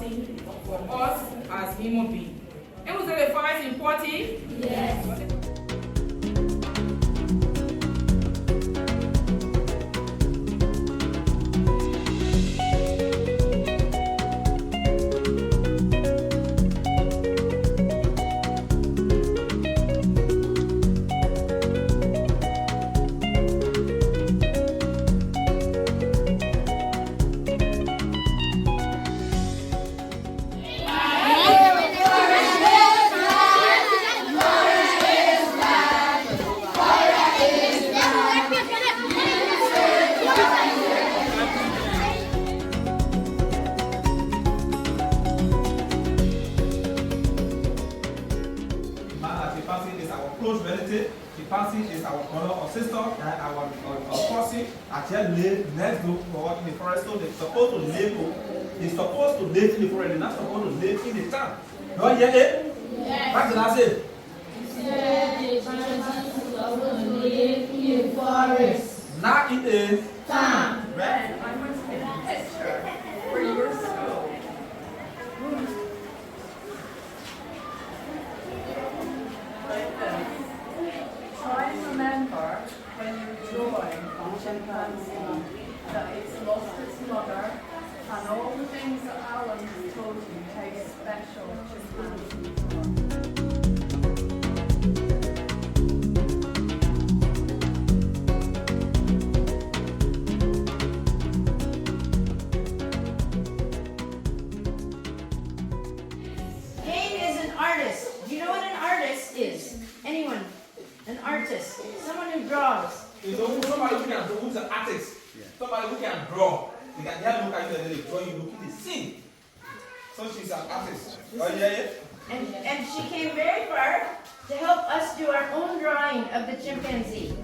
important for us as human beings. And we say the forest is important? Yes. Chimpanzee is our close relative. Chimpanzee is our brother or sister, and our cousin actually live next door or in the forest. So they're supposed to live. They're supposed to live in the forest. They're not supposed to live in the town. You all hear it? Yes. What did I say? Said chimpanzees are supposed to live in the forest. Not in the town. Right? I want to get a picture where you were so. Try and remember when you're drawing a chimpanzee that it's lost its mother and all the things that Alan has told you how special chimpanzees are. Jane is an artist. Do you know what an artist is? Anyone? An artist. Someone who draws. You know, somebody who can draw, who's an artist. Yeah. Somebody who can draw. They can just look at you and they draw you, look at the scene. So she's an artist. Oh, yeah, yeah. And she came very far to help us do our own drawing of the chimpanzee.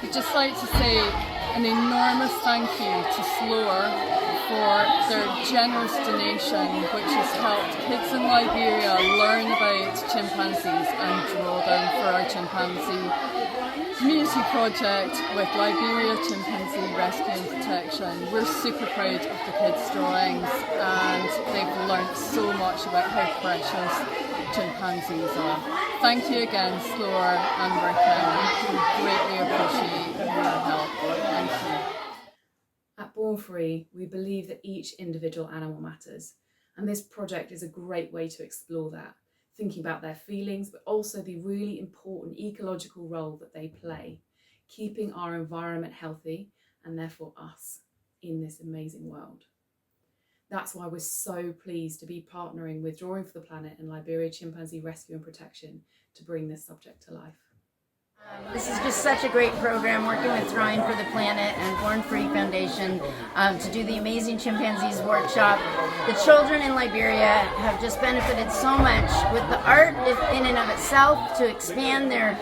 I'd just like to say An enormous thank you to SLOR for their generous donation, which has helped kids in Liberia learn about chimpanzees and draw them for our chimpanzee community project with Liberia Chimpanzee Rescue and Protection. We're super proud of the kids' drawings, and they've learnt so much about how precious chimpanzees are. Thank you again, SLOR and Working. We greatly appreciate your help. Thank you. At Born Free, we believe that each individual animal matters, and this project is a great way to explore that, thinking about their feelings, but also the really important ecological role that they play, keeping our environment healthy and therefore us in this amazing world. That's why we're so pleased to be partnering with Drawing for the Planet and Liberia Chimpanzee Rescue and Protection to bring this subject to life. This is just such a great program, working with Drawing for the Planet and Born Free Foundation to do the Amazing Chimpanzees workshop. The children in Liberia have just benefited so much with the art in and of itself, to expand their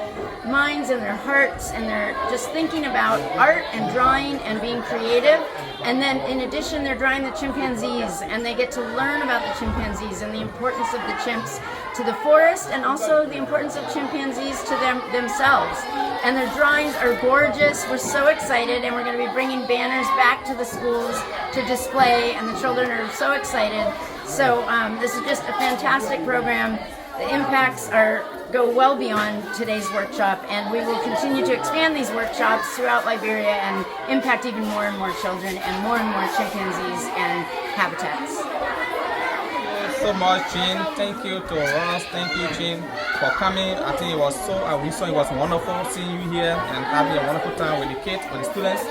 minds and their hearts, and they're just thinking about art and drawing and being creative. And then in addition, they're drawing the chimpanzees, and they get to learn about the chimpanzees and the importance of the chimps to the forest, and also the importance of chimpanzees to themselves. And their drawings are gorgeous. We're so excited, and we're going to be bringing banners back to the schools to display, and the children are so excited. So this is just a fantastic program. The impacts go well beyond today's workshop, and we will continue to expand these workshops throughout Liberia and impact even more and more children and more chimpanzees and habitats. So much, Jane. Thank you to us. Thank you, Jane, for coming. I think it was we saw it was wonderful seeing you here and having a wonderful time with the kids, with the students,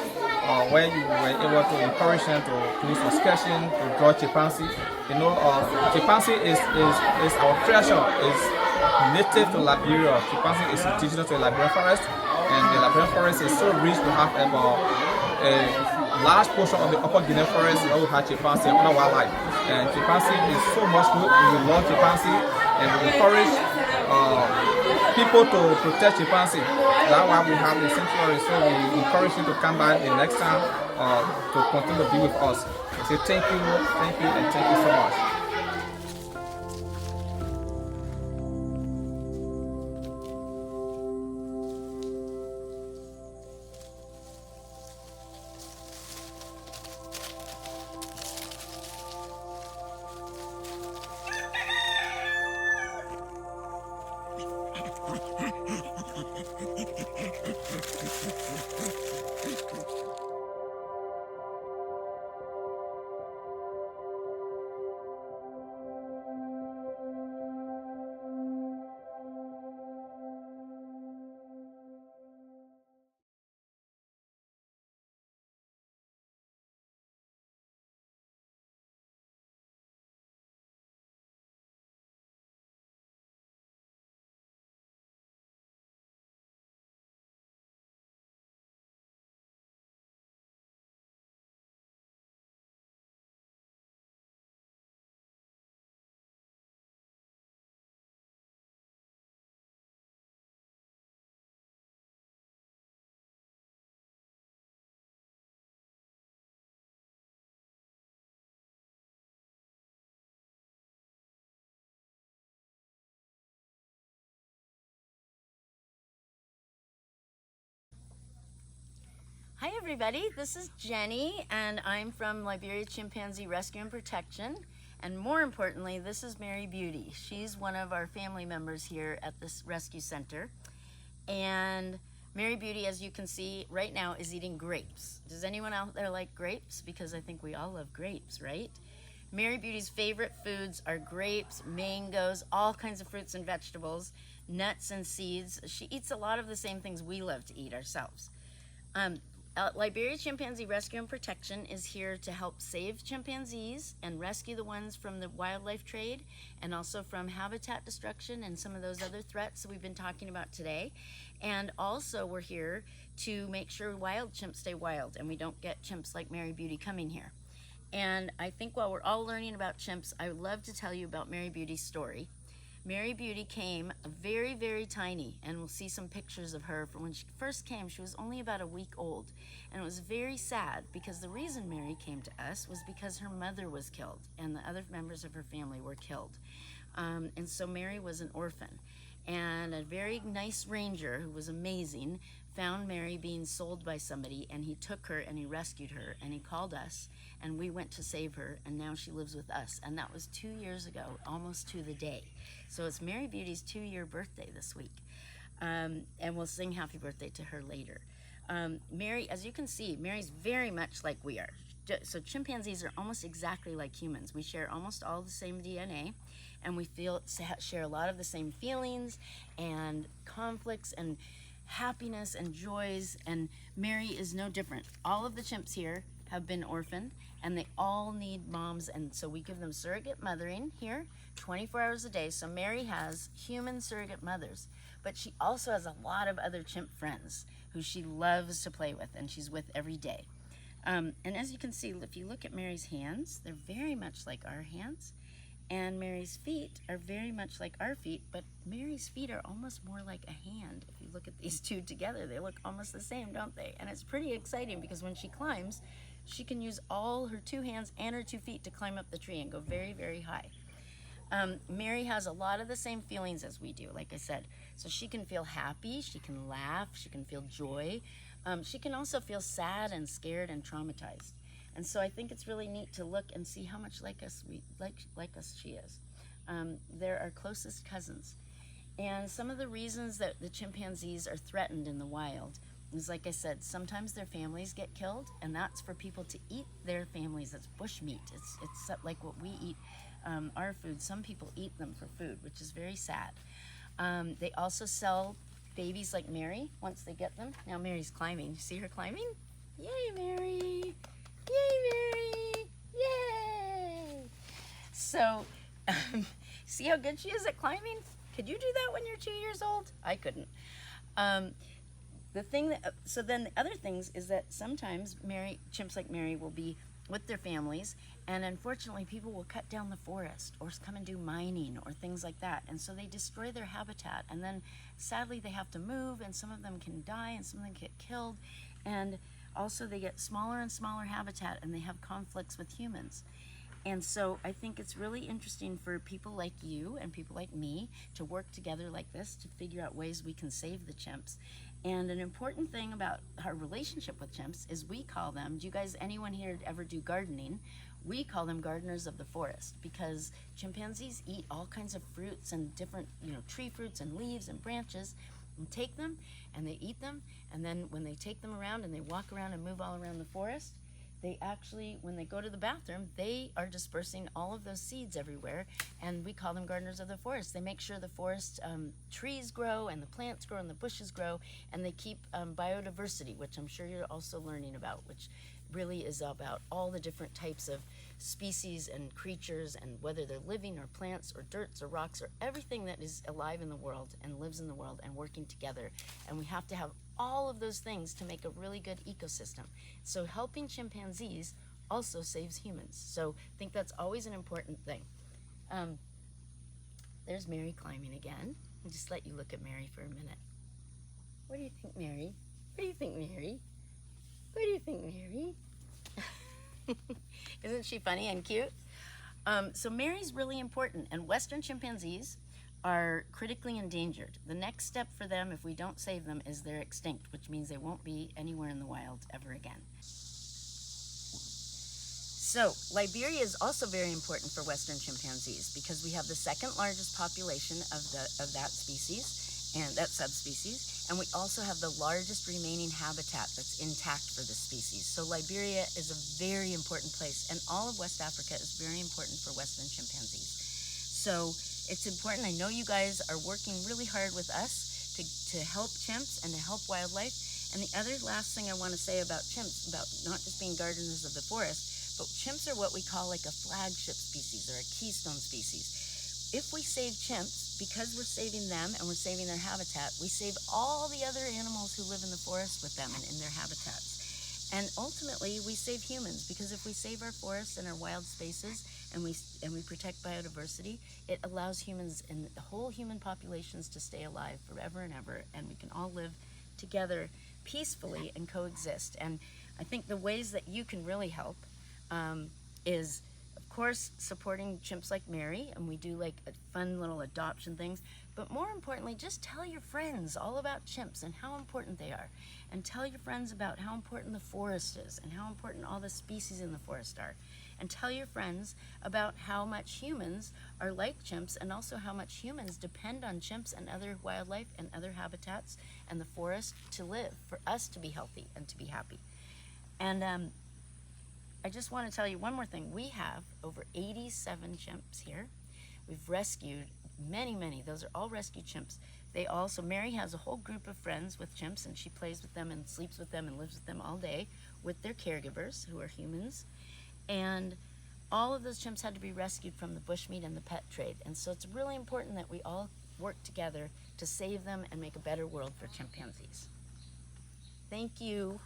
where you were able to encourage them to do some sketching, to draw chimpanzee. You know, chimpanzee is our treasure. It's native to Liberia. Chimpanzee is indigenous to the Liberian forest, and the Liberian forest is so rich to have about a large portion of the upper Guinea forest where we have chimpanzee and other wildlife. And chimpanzee is so much good. We love chimpanzee, and we encourage people to protect chimpanzee. That's why we have the sanctuary. So we encourage you to come back the next time to continue to be with us. So thank you, and thank you so much. Hi everybody, this is Jenny, and I'm from Liberia Chimpanzee Rescue and Protection, and more importantly, this is Mary Beauty. She's one of our family members here at this rescue center, and Mary Beauty, as you can see right now, is eating grapes. Does anyone out there like grapes? Because I think we all love grapes, right? Mary Beauty's favorite foods are grapes, mangoes, all kinds of fruits and vegetables, nuts and seeds. She eats a lot of the same things we love to eat ourselves. Liberia Chimpanzee Rescue and Protection is here to help save chimpanzees and rescue the ones from the wildlife trade, and also from habitat destruction and some of those other threats that we've been talking about today. And also we're here to make sure wild chimps stay wild and we don't get chimps like Mary Beauty coming here. And I think while we're all learning about chimps, I would love to tell you about Mary Beauty's story. Mary Beauty came very, very tiny, and we'll see some pictures of her from when she first came. She was only about a week old, and it was very sad because the reason Mary came to us was because her mother was killed and the other members of her family were killed. And so Mary was an orphan. And a very nice ranger who was amazing found Mary being sold by somebody, and he took her and he rescued her and he called us and we went to save her, and now she lives with us. And that was 2 years ago, almost to the day. So it's Mary Beauty's 2-year birthday this week. And we'll sing happy birthday to her later. Mary, as you can see, Mary's very much like we are. So chimpanzees are almost exactly like humans. We share almost all the same DNA, and we share a lot of the same feelings and conflicts and happiness and joys, and Mary is no different. All of the chimps here have been orphaned, and they all need moms, and so we give them surrogate mothering here 24 hours a day. So Mary has human surrogate mothers, but she also has a lot of other chimp friends who she loves to play with and she's with every day. And as you can see, if you look at Mary's hands, they're very much like our hands, and Mary's feet are very much like our feet, but Mary's feet are almost more like a hand. If you look at these two together, they look almost the same, don't they? And it's pretty exciting because when she climbs, she can use all her 2 hands and her 2 feet to climb up the tree and go very, very high. Mary has a lot of the same feelings as we do, like I said. So she can feel happy, she can laugh, she can feel joy. She can also feel sad and scared and traumatized. And so I think it's really neat to look and see how much like us she is. They're our closest cousins. And some of the reasons that the chimpanzees are threatened in the wild is, like I said, sometimes their families get killed, and that's for people to eat their families. It's bushmeat. It's like what we eat, our food. Some people eat them for food, which is very sad. They also sell babies like Mary once they get them. Now Mary's climbing. You see her climbing? Yay, Mary! Yay, Mary! Yay! So, see how good she is at climbing? Could you do that when you're 2 years old? I couldn't. So then the other things is that sometimes chimps like Mary will be with their families, and unfortunately people will cut down the forest or come and do mining or things like that, and so they destroy their habitat, and then sadly they have to move, and some of them can die and some of them get killed, and also they get smaller and smaller habitat, and they have conflicts with humans. And so I think it's really interesting for people like you and people like me to work together like this to figure out ways we can save the chimps. And an important thing about our relationship with chimps is we call them, anyone here ever do gardening? We call them gardeners of the forest, because chimpanzees eat all kinds of fruits and different, tree fruits and leaves and branches, and take them and they eat them. And then when they take them around and they walk around and move all around the forest, they actually, when they go to the bathroom, they are dispersing all of those seeds everywhere, and we call them gardeners of the forest. They make sure the forest trees grow and the plants grow and the bushes grow, and they keep biodiversity, which I'm sure you're also learning about, which really is about all the different types of species and creatures, and whether they're living or plants or dirts or rocks or everything that is alive in the world and lives in the world and working together. And we have to have all of those things to make a really good ecosystem. So helping chimpanzees also saves humans. So I think that's always an important thing. There's Mary climbing again. I'll just let you look at Mary for a minute. What do you think, Mary? What do you think, Mary? What do you think, Mary? Isn't she funny and cute? So Mary's really important, and Western chimpanzees are critically endangered. The next step for them, if we don't save them, is they're extinct, which means they won't be anywhere in the wild ever again. So Liberia is also very important for Western chimpanzees because we have the second largest population of that species and that subspecies, and we also have the largest remaining habitat that's intact for this species. So Liberia is a very important place, and all of West Africa is very important for Western chimpanzees. So it's important. I know you guys are working really hard with us to help chimps and to help wildlife. And the other last thing I want to say about chimps, about not just being gardeners of the forest, but chimps are what we call like a flagship species or a keystone species. If we save chimps, because we're saving them and we're saving their habitat, we save all the other animals who live in the forest with them and in their habitats. And ultimately, we save humans, because if we save our forests and our wild spaces and we protect biodiversity, it allows humans and the whole human populations to stay alive forever and ever, and we can all live together peacefully and coexist. And I think the ways that you can really help is, of course, supporting chimps like Mary, and we do like a fun little adoption things, but more importantly, just tell your friends all about chimps and how important they are, and tell your friends about how important the forest is and how important all the species in the forest are, and tell your friends about how much humans are like chimps, and also how much humans depend on chimps and other wildlife and other habitats and the forest to live, for us to be healthy and to be happy. And I just want to tell you one more thing. We have over 87 chimps here. We've rescued many. Those are all rescued chimps. They also, Mary has a whole group of friends with chimps, and she plays with them and sleeps with them and lives with them all day with their caregivers, who are humans. And all of those chimps had to be rescued from the bushmeat and the pet trade. And so it's really important that we all work together to save them and make a better world for chimpanzees. Thank you.